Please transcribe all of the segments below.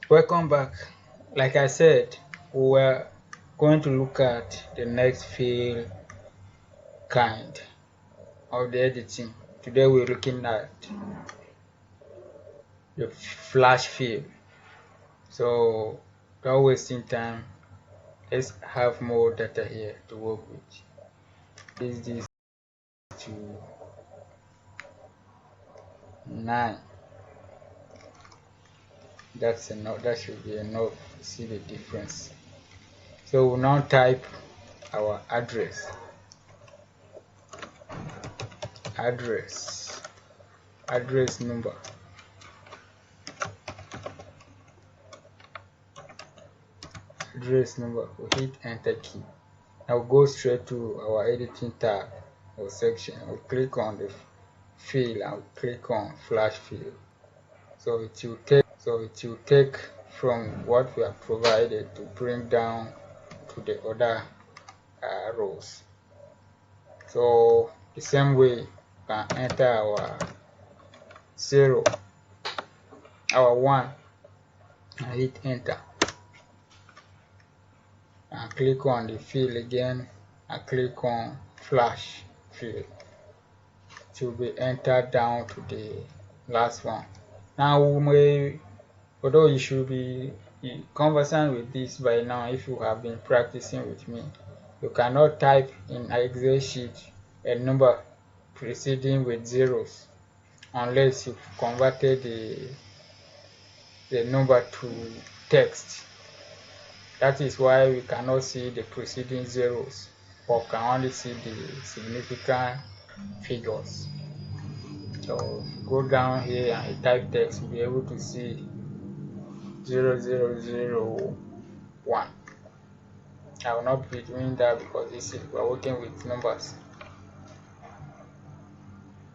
Welcome back. Like I said, we were going to look at the next field kind of the editing. Today we're looking at the flash fill. So without wasting time, let's have more data here to work with. This to 9. That's enough. That should be enough to see the difference. So we'll now type our address number. Address number. We hit enter key. Now go straight to our editing tab or section. We'll click on the fill and we'll click on flash fill. So it will take from what we have provided to bring down to the other rows. So the same way you can enter our 0, our 1, and hit enter. And click on the fill again and click on flash fill. It will be entered down to the last one. Now, although you should be conversant with this by now if you have been practicing with me, you cannot type in Excel sheet a number preceding with zeros unless you've converted the number to text. That is why we cannot see the preceding zeros, but can only see the significant figures. So go down here and type text, you'll be able to see 0001. I will not be doing that because we're working with numbers.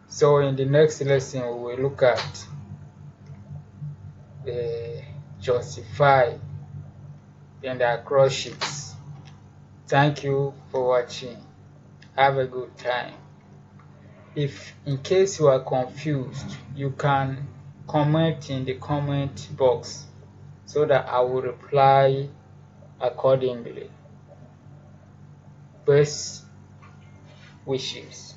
So in the next lesson, we will look at the justify and the across sheets. Thank you for watching. Have a good time. If in case you are confused, you can comment in the comment box so that I will reply accordingly. Best wishes.